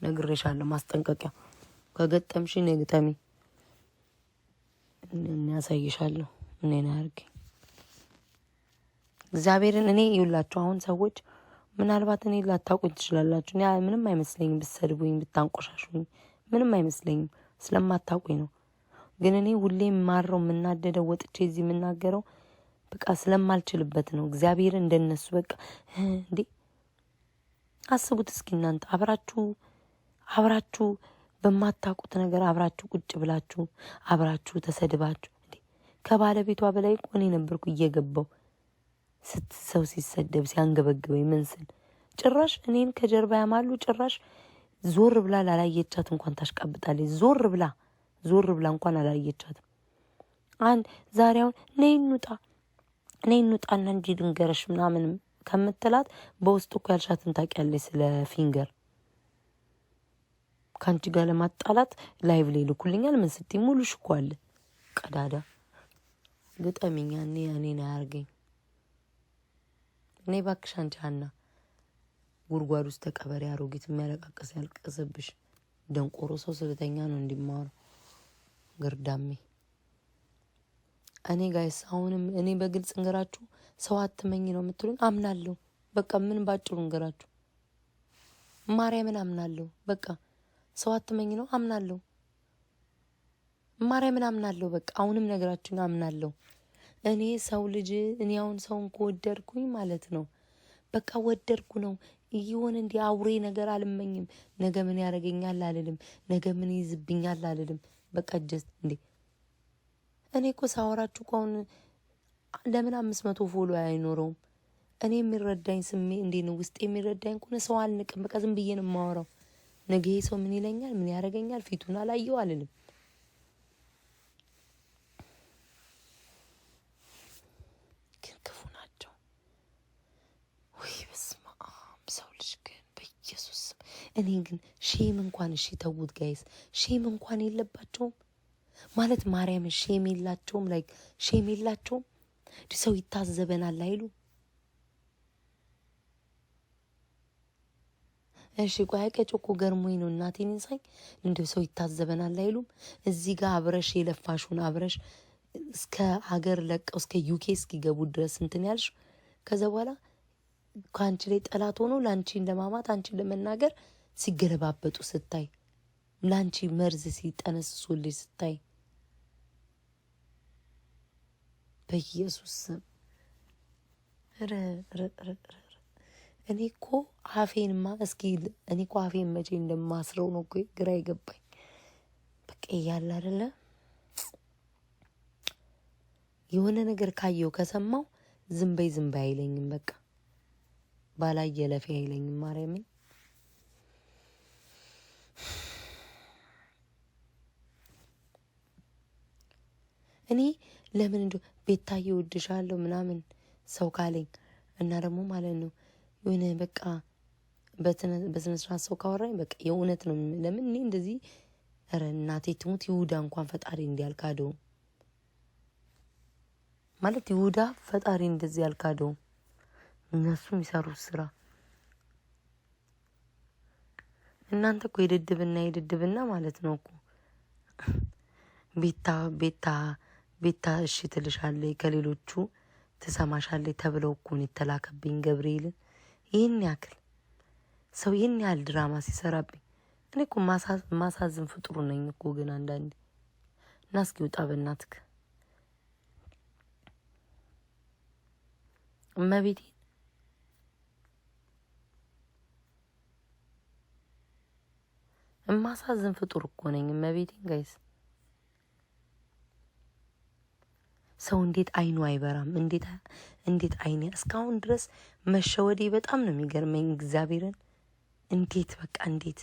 ነግሬሻለሁ ማስጠንቀቂያ ከገጠምሽ ነግጠሚ እናሳይሻለሁ እኔን አርጊ እግዚአብሔርን እኔ ይውላችሁ አሁን ሰዎች ምናልባት እኔ ላታውቁኝ ትችላላችሁ እኔ ምንም አይመስለኝም ብትሰድቡኝ ብታንቆሻሹኝ ምንም አይመስለኝም ስለማታውቁኝ ነው ግን እኔ ሁሌም ማረው ምናደደው ወጥቼ እዚህ ምናገረው በቃ ስለማልችልበት ነው እግዚአብሔር እንደነሱ በቃ እንዴ አስቡት እስኪ እናንተ አብራችሁ በማታውቁት ነገር አብራችሁ ቁጭ ብላችሁ አብራችሁ ተሰድባችሁ እንዴ ከባለቤቷ በላይ ቆኔ ነበርኩ እየገባው ሰው ሲሰደብ ሲያንገበግበኝ ምን ስል ጭራሽ እኔን ከጀርባ ያማሉ ጭራሽ ዞር ብላ ላላየቻት እንኳን ታሽቃብጣለች ዞር ብላ እንኳን አላየቻትም አንድ ዛሬውን ነይ እንውጣና እንጂ ድንገረሽ ምናምን ከምትላት በውስጥ እኮ ያልሻትን ታውቂያለሽ ስለ ፊንገር ካንቺ ጋር ለማጣላት ላይቭ ላይ ልኩልኛል ምን ስትይ ሙሉሽ እኮ አለ ቀዳዳ ግጠሚኛ እኔን አያርገኝ እኔ ባክሽ አንቺ ሀና ጉርጓድ ውስጥ ተቀበሪ አሮጊት የሚያለቃቅስ ያልቀሰብሽ ደንቆሮ ሰው ስለተኛ ነው እንዲማሩ ግርዳሜ እኔ ጋይስ አሁንም እኔ በግልጽ እንገራችሁ ሰው አትመኝ ነው የምትሉኝ አምናለሁ በቃ ምን ባጭሩ እንገራችሁ ማርያምን አምናለሁ በቃ ሰው አትመኝ ነው አምናለሁ ማርያምን አምናለሁ በቃ አሁንም ነገራችሁን አምናለሁ እኔ ሰው ልጅ እኔ አሁን ሰውን ከወደድኩኝ ማለት ነው በቃ ወደድኩ ነው ይሁን እንዲ አውሬ ነገር አልመኝም ነገ ምን ያረጋኛል አልልም ነገ ምን ይዝብኛል አልልም በቃ ጀስት እንዴ እኔ እኮ ሳወራችሁ ቆን ለምን 500 ፎሎ አይኖረውም እኔ የሚረዳኝ ስሜ እንዴ ነው ውስጥ የሚረዳኝ ኮነ ሰው አልንቅም በቃ ዝም ብዬ ነው ማወራው ነገ ሰው ምን ይለኛል ምን ያረጋኛል ፊቱን አላየው አልልም ክፉ ናቸው ወይ በስመ አብ ሰው ልጅ ግን በኢየሱስ እኔ ግን ሼም እንኳን እሺ ተውት ጋይስ ሼም እንኳን የለባቸውም ማለት ማርያም ሼም የላቸውም ላይክ ሼም የላቸውም ሰው ይታዘበናል አይሉ እሺ ቆይ ቀጭቆ ገርሞኝ ነው እናቴን እንሳይ እንደው ሰው ይታዘበናል አይሉም እዚህ ጋር አብረሽ የለፋሹን አብረሽ እስከ ሀገር ለቀው እስከ ዩኬ እስኪገቡ ድረስ እንትን ያልሽ ከዛ በኋላ ካንቺ ላይ ጠላት ሆኖ ላንቺ እንደማማት አንቺ ለመናገር ሲገለባበጡ ስታይ ላንቺ መርዝ ሲጠነስሱልሽ ስታይ በኢየሱስ እኔ እኮ አፌንማ እስኪ እኔ እኮ አፌን መቼ እንደማስረው ነው እኮ ግራ ይገባኝ በቃ ያለ አይደለ የሆነ ነገር ካየው ከሰማው ዝም በይ አይለኝም በቃ ባላየ ለፊ አይለኝም ማርያምን እኔ ለምን እንዶ ቤታዬ ወድሻለሁ ምናምን ሰው ካለኝ እና ደግሞ ማለት ነው የሆነ በቃ በስነ ስርዓት ሰው ካወራኝ በቃ የእውነት ነው ለምን እኔ እንደዚህ ኧረ እናቴ ትሙት ይሁዳ እንኳን ፈጣሪ እንዲያልካደው ማለት ይሁዳ ፈጣሪ እንደዚህ ያልካደው እነሱ የሚሰሩት ስራ እናንተ እኮ የድድብና ማለት ነው እኮ ቤታ እሺ ትልሻለች ከሌሎቹ ትሰማሻለች ተብለው እኮ ነው የተላከብኝ ገብርኤል ይሄን ያክል ሰው ይሄን ያህል ድራማ ሲሰራብኝ እኔ እኮ ማሳዝን ፍጡር ነኝ እኮ ግን አንዳንዴ ናስኪ ወጣ በእናትክ እመቤቴ ማሳዝን ፍጡር እኮ ነኝ እመቤቴን ጋይስ ሰው እንዴት አይኑ አይበራም እንዴት አይኔ እስካሁን ድረስ መሸወዴ በጣም ነው የሚገርመኝ እግዚአብሔርን እንዴት በቃ እንዴት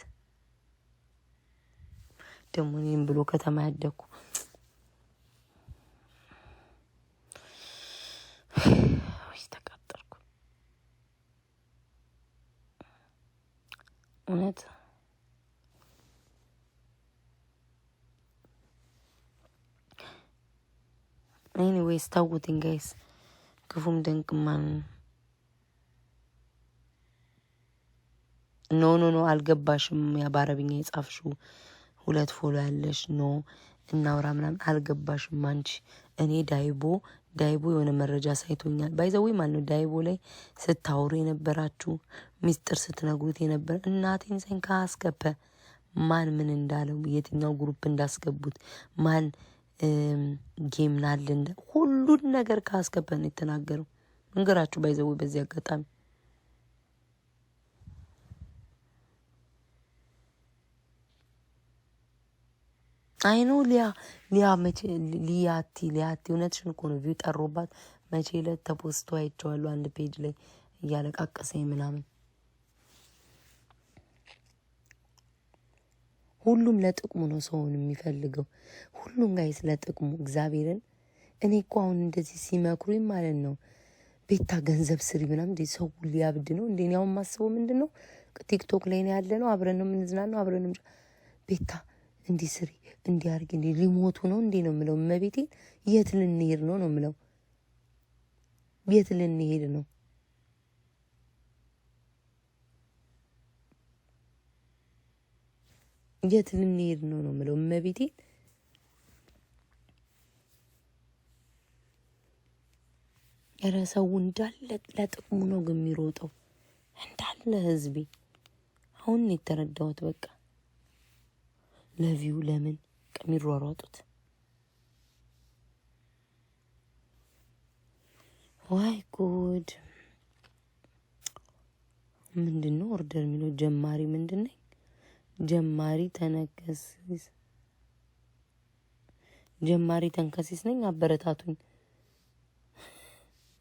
ደሞ እኔም ብሎ ከተማ ያደኩ ወይ ተቃጠልኩ እውነት anyways ታውቁትኝ ጋይስ ክፉም ደንቅማን ኖ አልገባሽም። ያ በአረብኛ የጻፍሽው 2 ፎሎ ያለሽ ኖ እናውራ ምናምን አልገባሽም አንቺ። እኔ ዳይቦ የሆነ መረጃ ሳይቶኛል። ባይዘዌ ማለት ነው ዳይቦ ላይ ስታወሩ የነበራችሁ ሚስጥር ስትነግሩት የነበረ እናቴን ሰኝ ካስገበ ማን ምን እንዳለው የትኛው ግሩፕ እንዳስገቡት ማን ጌም ናል ሁሉን ነገር ካስገበ ነው የተናገረው። እንገራችሁ ባይዘዌ በዚህ አጋጣሚ አይኖ ሊያ መቼ ሊያቲ እውነትሽን እኮ ነው። ቪው ጠሮባት መቼ ዕለት ተፖስቶ አይቼዋለሁ አንድ ፔጅ ላይ እያለቃቀሰኝ ምናምን። ሁሉም ለጥቅሙ ነው ሰውን የሚፈልገው። ሁሉም ጋር ስለ ጥቅሙ እግዚአብሔርን። እኔ እኮ አሁን እንደዚህ ሲመክሩኝ ማለት ነው ቤታ ገንዘብ ስሪ ምናምን እንዴ ሰው ሊያብድ ነው እንዴ? እኔ አሁን ማስበው ምንድን ነው ቲክቶክ ላይ ነው ያለ ነው አብረን ነው የምንዝናናው አብረን ነው ቤታ እንዲህ ስሪ እንዲህ አድርጊ እንዲህ ሊሞቱ ነው እንዴ ነው የምለው። እመቤቴን የት ልንሄድ ነው ነው የምለው። የት ልንሄድ ነው? የት ልንሄድ ነው ነው የምለው። እመቤቴን ኧረ ሰው እንዳለ ለጥቅሙ ነው ግን የሚሮጠው እንዳለ ህዝቤ። አሁን የተረዳሁት በቃ ለቪው ለምን ከሚሯሯጡት። ዋይ ጉድ! ምንድነው ኦርደር የሚለው? ጀማሪ ምንድነው? ጀማሪ ተንከሲስ ነኝ። አበረታቱኝ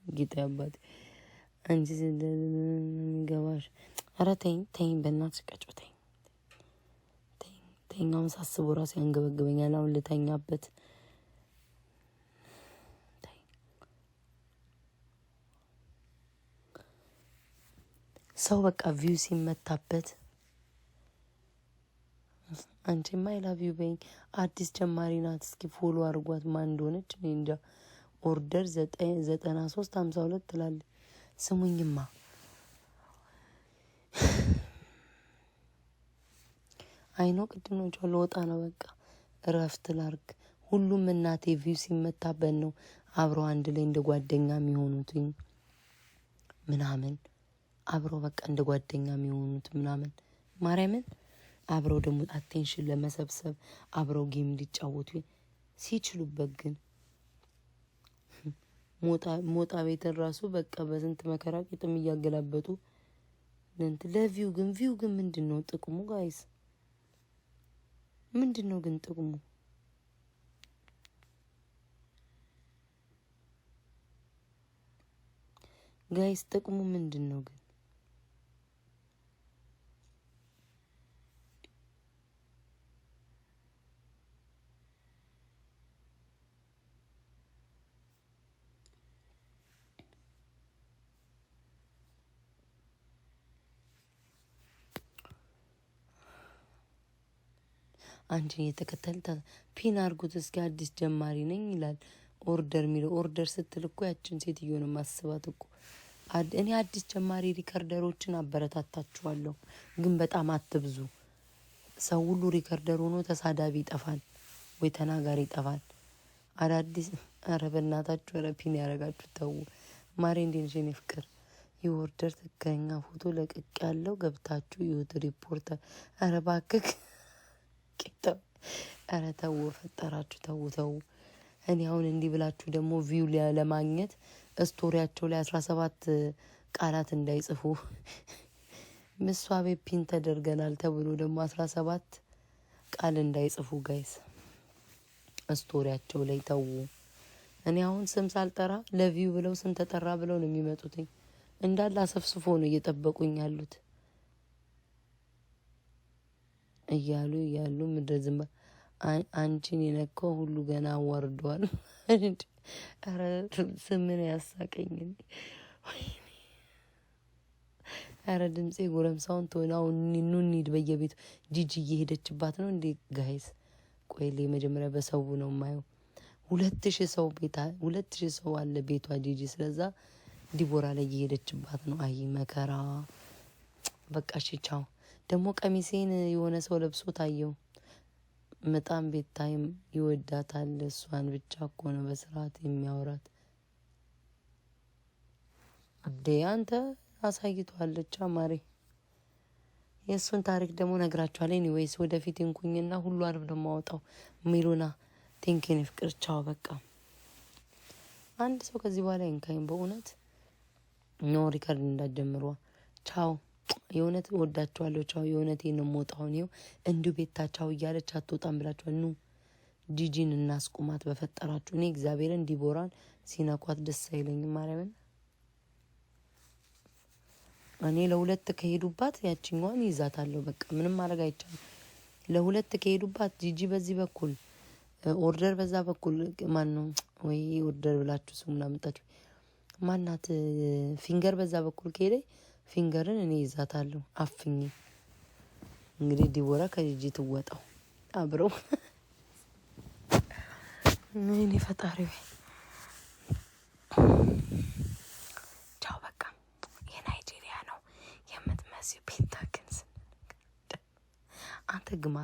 ጌታ አባቴ። አንቺ ገባሽ? ኧረ ተይኝ በእናትሽ ቀጮ ተይኝ። አሁን ሳስበው ራሴ ያንገበግበኛል። አሁን ልተኛበት። ሰው በቃ ቪው ሲመታበት አንቺማ አይ ላቭ ዩ በይኝ። አዲስ ጀማሪ ናት። እስኪ ፎሎ አድርጓት ማን እንደሆነች እኔ እንጃ። ኦርደር 9352 ትላለች። ስሙኝማ አይኖ ቅድም ነው ጆሎ ወጣ ነው በቃ እረፍት ላርግ። ሁሉም እናቴ ቪው ሲመታበት ነው አብረው አንድ ላይ እንደ ጓደኛ የሚሆኑት ምናምን አብረው በቃ እንደ ጓደኛ የሚሆኑት ምናምን ማርያምን አብረው ደግሞ አቴንሽን ለመሰብሰብ አብረው ጌም ሊጫወቱ ሲችሉበት ግን ሞጣ ቤትን ራሱ በቃ በስንት መከራ ቂጥም እያገላበጡ ለቪው ግን ምንድነው ጥቅሙ ጋይስ? ምንድነው ግን ጥቅሙ? ጋይስ ጥቅሙ ምንድነው ግን? አንቺን እየተከተልታ ፒን አርጉት እስኪ አዲስ ጀማሪ ነኝ ይላል። ኦርደር የሚለው ኦርደር ስትል እኮ ያችን ሴትዮ ነው ማስባት እኮ። እኔ አዲስ ጀማሪ ሪከርደሮችን አበረታታችኋለሁ፣ ግን በጣም አትብዙ። ሰው ሁሉ ሪከርደር ሆኖ ተሳዳቢ ይጠፋል ወይ ተናጋሪ ይጠፋል። አዳዲስ ኧረ በእናታችሁ ኧረ ፒን ያረጋችሁ ተው። ማሬ እንዴት ነሽ ፍቅር? የኦርደር ትክክለኛ ፎቶ ለቅቅ ያለው ገብታችሁ ይሁት ሪፖርተር። ኧረ እባክህ ኧረ ተው ፈጠራችሁ ተው። እኔ አሁን እንዲህ ብላችሁ ደግሞ ቪው ለማግኘት ስቶሪያቸው ላይ 17 ቃላት እንዳይጽፉ ምሷ ቤት ፒን ተደርገናል ተብሎ ደግሞ 17 ቃል እንዳይጽፉ ጋይስ ስቶሪያቸው ላይ ተው። እኔ አሁን ስም ሳልጠራ ለቪው ብለው ስም ተጠራ ብለው ነው የሚመጡትኝ። እንዳለ አሰፍስፎ ነው እየጠበቁኝ ያሉት እያሉ ምድረ ዝም አንቺን የነካው ሁሉ ገና አዋርዷል። ኧረ ስምን ያሳቀኝ። ኧረ ድምፄ ጎረምሳውን ተሆናው ኑኒድ በየቤቱ ጂጂ እየሄደችባት ነው እንዴ ጋይስ? ቆይሌ መጀመሪያ በሰው ነው ማየው። 2000 ሰው ቤታ 2000 ሰው አለ ቤቷ ጂጂ። ስለዛ ዲቦራ ላይ እየሄደችባት ነው። አይ መከራ። በቃ እሺ ቻው። ደግሞ ቀሚሴን የሆነ ሰው ለብሶ ታየው። በጣም ቤታይም ይወዳታል። እሷን ብቻ እኮ ነው በስርዓት የሚያወራት። አዴ አንተ አሳይቷለች ማሬ። የእሱን ታሪክ ደግሞ ነግራችኋለሁ። ኤኒዌይስ ወደፊት እንኩኝና ሁሉ አርብ ደግሞ አወጣው። ሚሉና ቲንኪን ፍቅር ቻው። በቃ አንድ ሰው ከዚህ በኋላ እንካኝ በእውነት ኖ ሪከርድ እንዳትጀምሩ። ቻው። የእውነት ወዳችኋለሁ። ቻው። የእውነቴን ነው የምወጣው። ነው እንዲሁ ቤታቻው እያለች አትወጣም ብላችኋል። ኑ ጂጂን እናስቁማት በፈጠራችሁ። እኔ እግዚአብሔርን ዲቦራን ሲነኳት ደስ አይለኝም ማርያምን። እኔ ለሁለት ከሄዱባት ያቺኛዋን ይዛታለሁ። በቃ ምንም ማድረግ አይቻልም። ለሁለት ከሄዱባት ጂጂ በዚህ በኩል ኦርደር በዛ በኩል ማን ነው ወይ ኦርደር ብላችሁ ስሙን አምጣችሁ ማናት ፊንገር በዛ በኩል ከሄደ ፊንገርን እኔ ይዛታለሁ አፍኝ። እንግዲህ ዲቦራ ከጂጂ ትወጣው አብረው። እኔ ፈጣሪ ቻው። በቃ የናይጄሪያ ነው የምትመስዩ ቤታክንስ አንተ ግማ